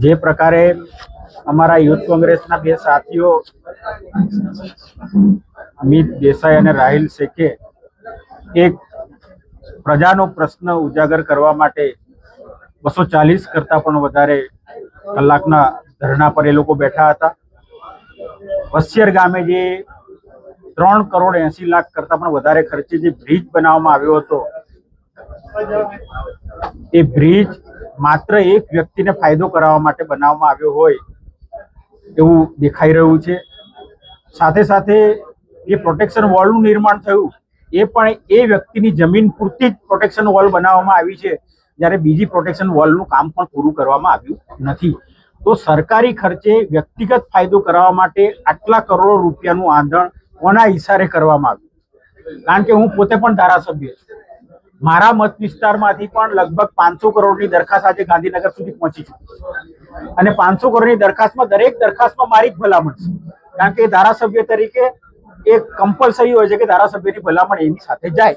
જે પ્રકારે અમારા યુથ કોંગ્રેસના બે સાથીઓ અમિત દેસાઈ અને રાહિલ શેખે એક પ્રજાનો પ્રશ્ન ઉજાગર કરવા માટે 240 કરતા પણ વધારે કલાકના ધરણા પર એ લોકો બેઠા હતા। વસિયર ગામે જે 3 કરોડ 80 લાખ કરતા પણ વધારે ખર્ચે જે બ્રિજ બનાવવામાં આવ્યો હતો, એ બ્રિજ માત્ર એક વ્યક્તિને ફાયદો કરાવવા માટે બનાવવામાં આવ્યો હોય એવું દેખાઈ રહ્યું છે। સાથે સાથે જે પ્રોટેક્શન વોલનું નિર્માણ થયું એ પણ એ વ્યક્તિની જમીન પૂરતી જ પ્રોટેક્શન વોલ બનાવવામાં આવી છે, જ્યારે બીજી પ્રોટેક્શન વોલનું કામ પણ પૂરું કરવામાં આવ્યું નથી। તો સરકારી ખર્ચે વ્યક્તિગત ફાયદો કરાવવા માટે આટલા કરોડો રૂપિયાનું આંધણ કોના ઇશારે કરવામાં આવ્યું? કારણ કે હું પોતે પણ ધારાસભ્ય છું, મારા મત વિસ્તારમાંથી પણ લગભગ 500 કરોડની દરખાસ્ત આજે ગાંધીનગર સુધી પહોંચી છે અને 500 કરોડની દરખાસ્તમાં દરેક દરખાસ્તમાં મારી જ ભલામણ છે, કારણ કે ધારાસભ્ય તરીકે એક કમ્પલસરી હોય છે કે ધારાસભ્યની ભલામણ એની સાથે જાય।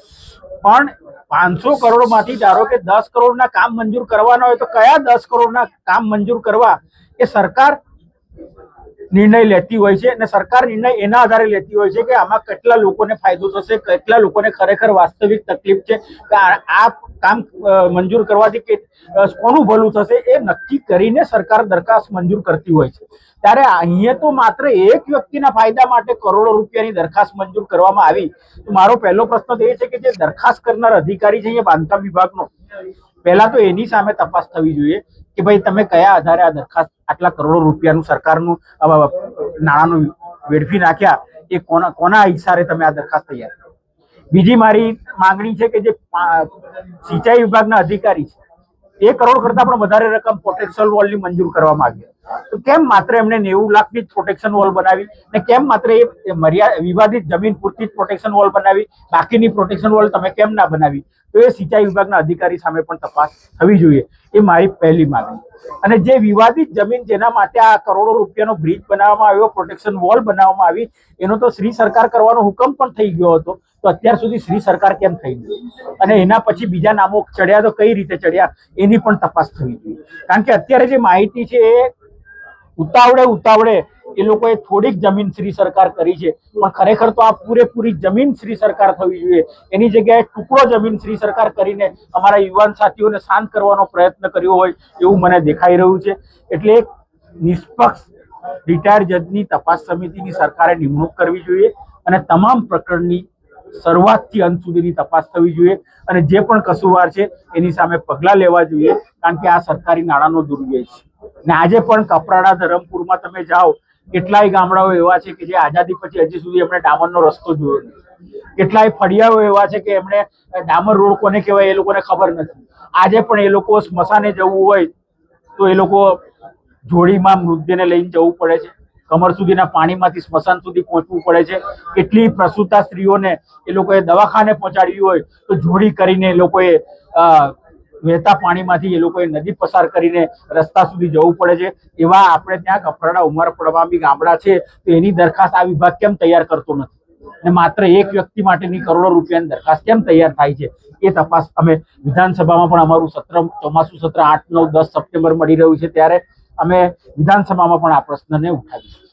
પણ 500 કરોડમાંથી ધારો કે 10 કરોડના કામ મંજૂર કરવાના હોય તો કયા 10 કરોડના કામ મંજૂર કરવા એ સરકાર નિર્ણય લેતી હોય છે અને સરકાર નિર્ણય એના આધારે લેતી હોય છે કે આમાં કેટલા લોકોને ફાયદો થશે, કેટલા લોકોને ખરેખર વાસ્તવિક તકલીફ છે કે આ કામ મંજૂર કરવાથી કે કોનું ભલું થશે એ નક્કી કરીને સરકાર દરખાસ્ત મંજૂર કરતી હોય છે। ત્યારે અહીંયા તો માત્ર એક વ્યક્તિના ફાયદા માટે કરોડો રૂપિયાની દરખાસ્ત મંજૂર કરવામાં આવી। તો મારો પહેલો પ્રશ્ન તો એ છે કે જે દરખાસ્ત કરનાર અધિકારી છે અહીંયા બાંધકામ વિભાગનો, પહેલા તો એની સામે તપાસ થવી જોઈએ કે ભાઈ તમે કયા આધારે આ દરખાસ્ત આટલા કરોડો રૂપિયાનું સરકારનું નાણાંનું વેડફી નાખ્યા, એ કોના ઇશારે તમે આ દરખાસ્ત તૈયાર કરી? બીજી મારી માંગણી છે કે જે સિંચાઈ વિભાગના અધિકારી છે, 1 કરોડ કરતા પણ વધારે રકમ પ્રોટેક્શન વોલની મંજૂર કરવામાં આવી, તો કેમ માત્ર એમને 90 લાખની જ પ્રોટેક્શન વોલ બનાવી ને કેમ માત્ર એ વિવાદિત જમીન પૂરતી જ પ્રોટેક્શન વોલ બનાવી, બાકીની પ્રોટેક્શન વોલ તમે કેમ ના બનાવી? તો એ સિંચાઈ વિભાગના અધિકારી સામે પણ તપાસ થવી જોઈએ, એ મારી પહેલી માંગણી। અને જે વિવાદિત જમીન જેના માટે આ કરોડો રૂપિયાનો બ્રિજ બનાવવામાં આવ્યો, પ્રોટેક્શન વોલ બનાવવામાં આવી, એનો તો શ્રી સરકાર કરવાનો હુકમ પણ થઈ ગયો હતો, તો અત્યાર સુધી શ્રી સરકાર કેમ થઈ ગઈ? અને એના પછી બીજા નામો ચડ્યા તો કઈ રીતે ચડ્યા એની પણ તપાસ થવી જોઈએ। કારણ કે અત્યારે જે માહિતી છે એ ઉતાવળે એ લોકોએ થોડીક જમીન શ્રી સરકાર કરી છે, પણ ખરેખર તો આ પૂરેપૂરી જમીન શ્રી સરકાર થવી જોઈએ। એની જગ્યાએ ટુકડો જમીન શ્રી સરકાર કરીને અમારા યુવાન સાથીઓને શાંત કરવાનો પ્રયત્ન કર્યો હોય એવું મને દેખાઈ રહ્યું છે। એટલે એક નિષ્પક્ષ રિટાયર્ડ જજની તપાસ સમિતિની સરકારે નિમણૂક કરવી જોઈએ અને તમામ પ્રકરણની શરૂઆતથી અંત સુધીની તપાસ થવી જોઈએ અને જે પણ કસૂરવાર છે એની સામે પગલાં લેવા જોઈએ, કારણ કે આ સરકારી નાણાંનો દુર્વ્યય છે। ને આજે પણ કપરાડા, ધરમપુરમાં તમે જાઓ, કેટલાય ગામડાઓ એવા છે કે જે આઝાદી પછી હજી સુધી એમણે ડામરનો રસ્તો જોયો નથી, કેટલાય ફળિયાઓ એવા છે કે એમણે ડામર રોડ કોને કહેવાય એ લોકોને ખબર નથી। આજે પણ એ લોકો સ્મશાને જવું હોય તો એ લોકો જોડીમાં મૃતદેહને લઈને જવું પડે છે, કમર સુધીના પાણીમાંથી સ્મશાન સુધી પહોંચવું પડે છે। કેટલી પ્રસૂતા સ્ત્રીઓને એ લોકોએ દવાખાને પહોંચાડવી હોય તો જોડી કરીને એ લોકોએ વહેતા પાણીમાંથી એ લોકોએ નદી પસાર કરીને રસ્તા સુધી જવું પડે છે। એવા આપણે ત્યાં કપરાડા, ઉમરપાડામાં બી ગામડા છે, તો એની દરખાસ્ત આ વિભાગ કેમ તૈયાર કરતો નથી અને માત્ર એક વ્યક્તિ માટેની કરોડો રૂપિયાની દરખાસ્ત કેમ તૈયાર થાય છે એ તપાસ અમે વિધાનસભામાં પણ અમારું સત્ર, ચોમાસું સત્ર 8, 9, 10 સપ્ટેમ્બર મળી રહ્યું છે, ત્યારે અમે વિધાનસભામાં પણ આ પ્રશ્નને ઉઠાવીશું।